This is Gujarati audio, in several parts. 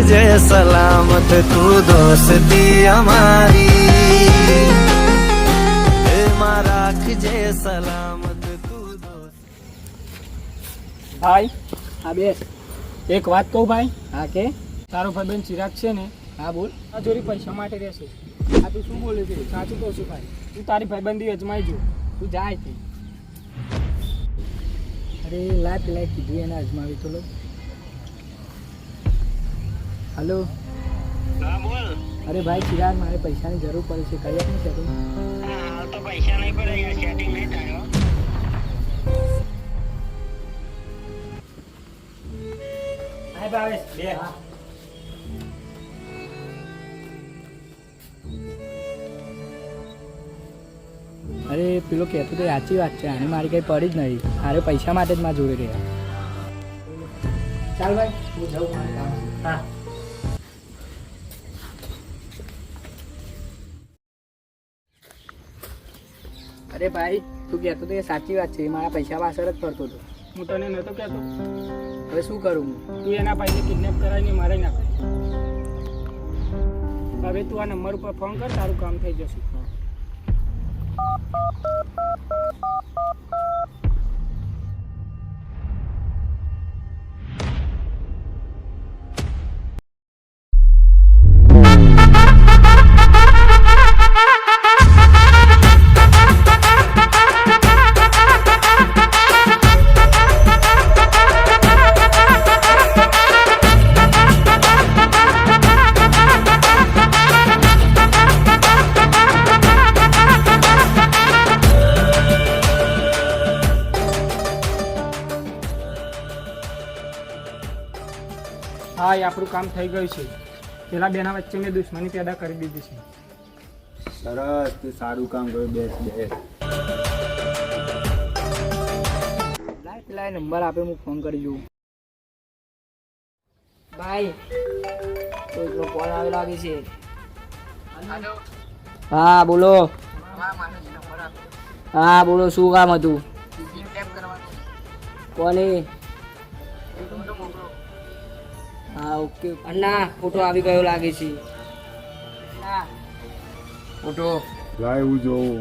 રાખજે સલામત તું દોસ્તી અમારી, એમાં રાખજે સલામત તું દોસ્ત. ભાઈ હા બેસ. એક વાત કહું ભાઈ. હા કે? તારો ભાઈબંધ ચિરાગ છે ને, હા બોલ. આ જોડી પૈસા માટે રહેશે. આ તું શું બોલે છે? સાચું કહું છું ભાઈ, તું તારી ભાઈબંધી અજમાઈ જો, તું જાય છે. અરે લા પેલા કીધું એને અજમાવી તો લો. હલો. હા બોલ. અરે ભાઈ ચિરાગ, મારે પૈસાની જરૂર પડે છે, કરી આપને સેટિંગ? હાલ તો પૈસા નહીં પડે યાર, સેટિંગ નહીં થાય. હા ભાવેશ બે. અરે પેલો કહેતો તો સાચી વાત છે, આને મારી કંઈ પડી જ નહીં. અરે પૈસા માટે જ મારા જોડે રહ્યા. ચાલ ભાઈ હું જાઉં, મારે કામ છે. હા. અરે ભાઈ તું કહેતો તો એ સાચી વાત છે, એ મારા પૈસા પાછળ જ ફરતો હતો. હું તને નહોતો કહેતો, હવે શું કરું હું? તું એના ભાઈને કિડનેપ કરાવીને મારી નાખ. હવે તું આ નંબર ઉપર ફોન કર, તારું કામ થઈ જશે. હા, એ આપણું કામ થઈ ગયું છે. પેલા બેના વચ્ચે મેં દુશ્મની પેદા કરી દીધી છે. સરસ, તે સારું કામ કર્યું. બેસ બેસ. લાય પેલા નંબર આપે, હું ફોન કરી જોઉં. ભાઈ કોઈનો ફોન આવે લાગે છે. હા બોલો. હા બોલો, શું કામ હતું? કોને? હા ઓકે. અண்ணા ફોટો આવી ગયો લાગે છે. ફોટો લાય હું જોઉં.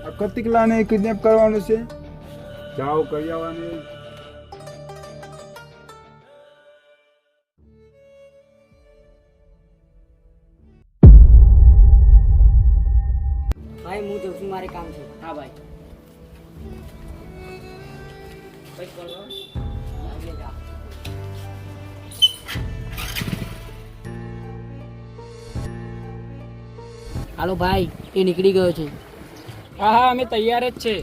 આ કતિકલાને કિડનેપ કરવાનું છે. જાઓ કરી આવવાની. ભાઈ હું જઉં છું, મારે કામ છે. હા ભાઈ. ભાઈ બોલો. હાલો ભાઈ, એ નીકળી ગયો છે. હા હા, અમે તૈયાર જ છે.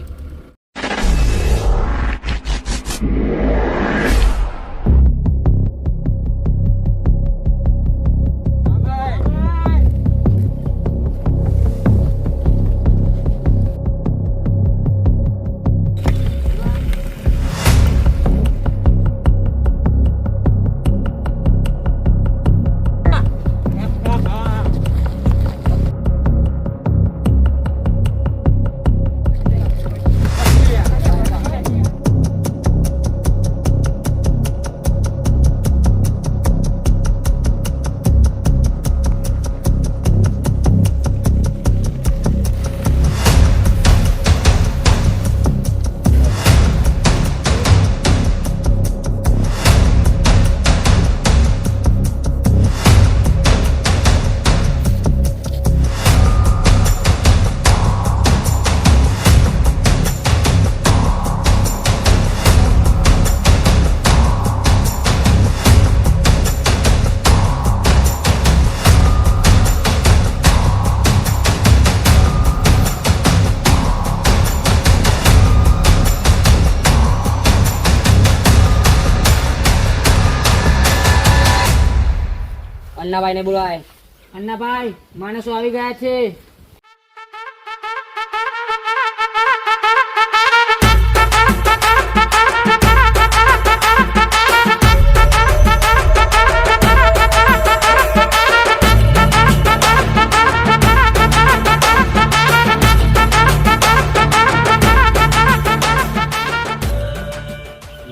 અન્નાભાઈ ને બોલાય. અન્નાભાઈ, માણસો આવી ગયા છે.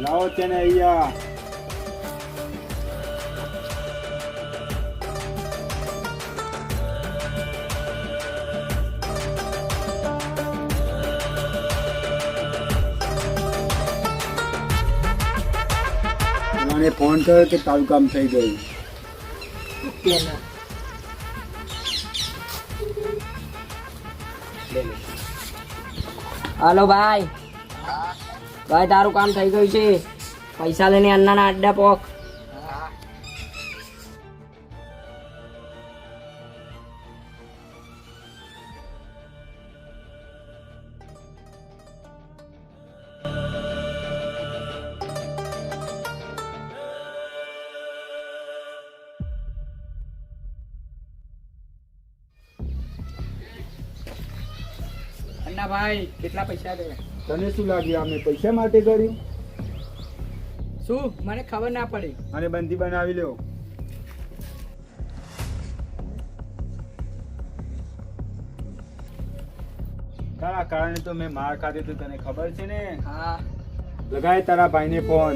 લાવો તેને અહીંયા. અને ફોન કર કે તારું કામ થઈ ગયું. હાલો ભાઈ, ભાઈ તારું કામ થઈ ગયું છે. પૈસા લઈને અન્નાના અડ્ડા પોક. અન્ના ભાઈ કેટલા પૈસા દે? તને શું લાગ્યું અમે પૈસા માટે કર્યું? શું મને ખબર ના પડી. અને બંધી બનાવી લ્યો. તારા કારણે તો મેં માર ખાધી તો તને ખબર છે ને. હા લગાય તારા ભાઈને ફોન.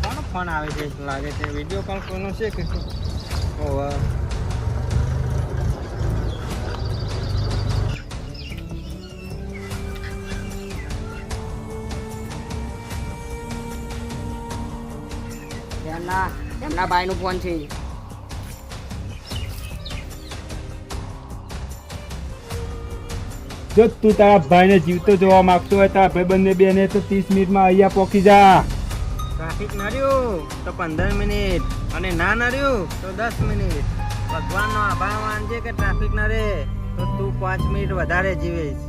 કોનો ફોન આવે છે લાગે છે? વિડીયો કોલ કોનો છે કે શું? ઓહો, એમના ભાઈનો ફોન છે. જો તું તારા ભાઈને જીવતો જોવા માંગતો હોય તારા ભાઈબંધને બેને તો 30 મિનિટમાં અહીંયા પહોંચી જા. ટ્રાફિક નડ્યું તો 15 મિનિટ અને ના નડ્યું તો 10 મિનિટ. ભગવાનનો આભાર માનજે કે ટ્રાફિક નડે તો તું 5 મિનિટ વધારે જીવીશ.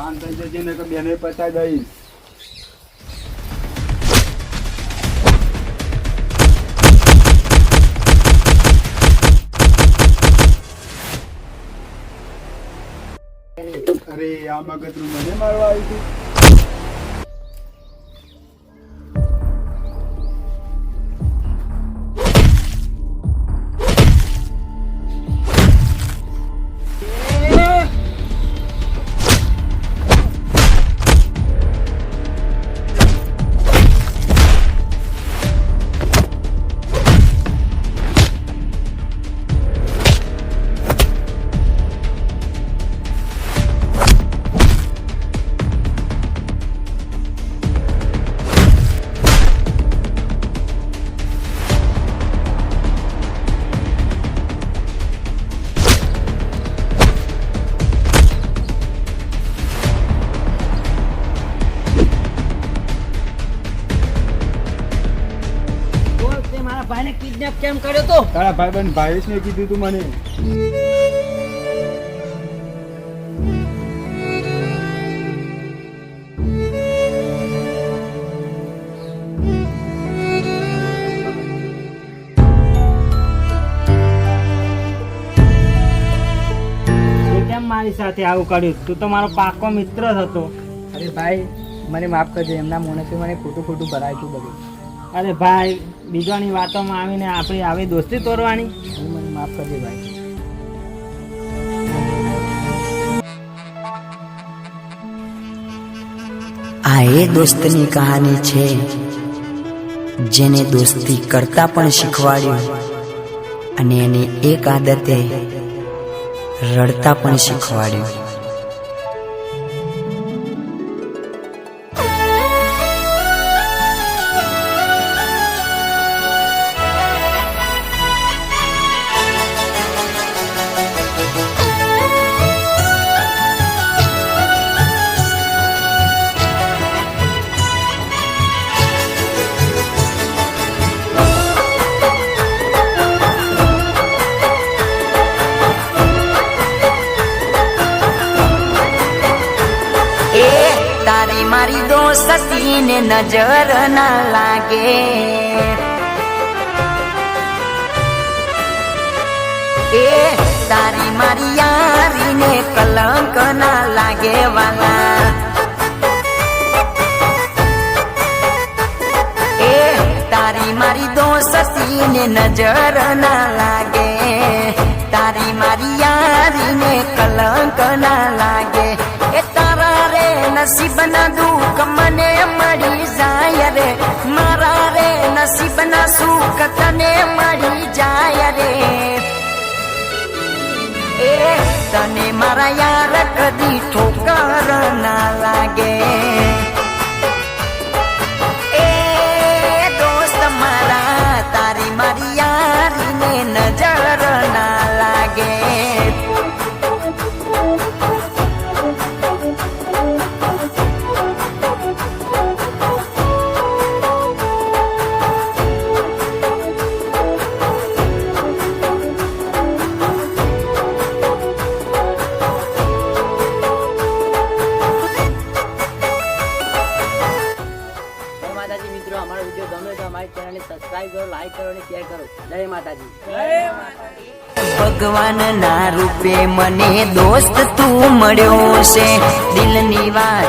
શાંત થઈ જજે ને કે બેને પતાઈ દઈશ. અરે આ મગજનું મને મારવા આવી તું. ભાઈને કિડનેપ કેમ કર્યો તો? તારા ભાઈબંધ ભાવેશને કીધું તું મને. કેમ મારી સાથે આવું કર્યું? તું તો મારો પાકો મિત્ર હતો. અરે ભાઈ મને માફ કરજો. એમના મોણસે મને ખોટું ખોટું ભરાયું હતું બધું. અરે ભાઈ, બીજાની વાતોમાં આવીને આપણી આવી દોસ્તી તોડવાની? મને માફ કરજો ભાઈ. આ એ દોસ્તની કહાની છે જેને દોસ્તી કરતા પણ શીખવાડ્યું અને એની એક આદતે રડતા પણ શીખવાડ્યું. સીને નજર ના લાગે. એ તારી મારી યારીને કલંક ના લાગે વાલા. એ તારી મારી દોસ્તીને નજર ના લાગે. તારી મારી યારીને કલંક ના લાગે. એ તારા રે નસીબના દુઃખ મને મળી જાય રે. મારા રે નસીબના સુખ તને મળી જાય રે. એ તને મારા યાર કદી ઠોકર ના લાગે. એ દોસ્ત મારા તારી મારી યારીને નજર ના લાગે. માતાજી મિત્રો, અમારો વિડીયો ગમે તો અમારી ચેનલને સબસ્ક્રાઇબ કરો, લાઈક કરો અને શેર કરો. જય માતાજી. ભગવાન ના રૂપે મને દોસ્ત તું મળ્યો છે. દિલની વાત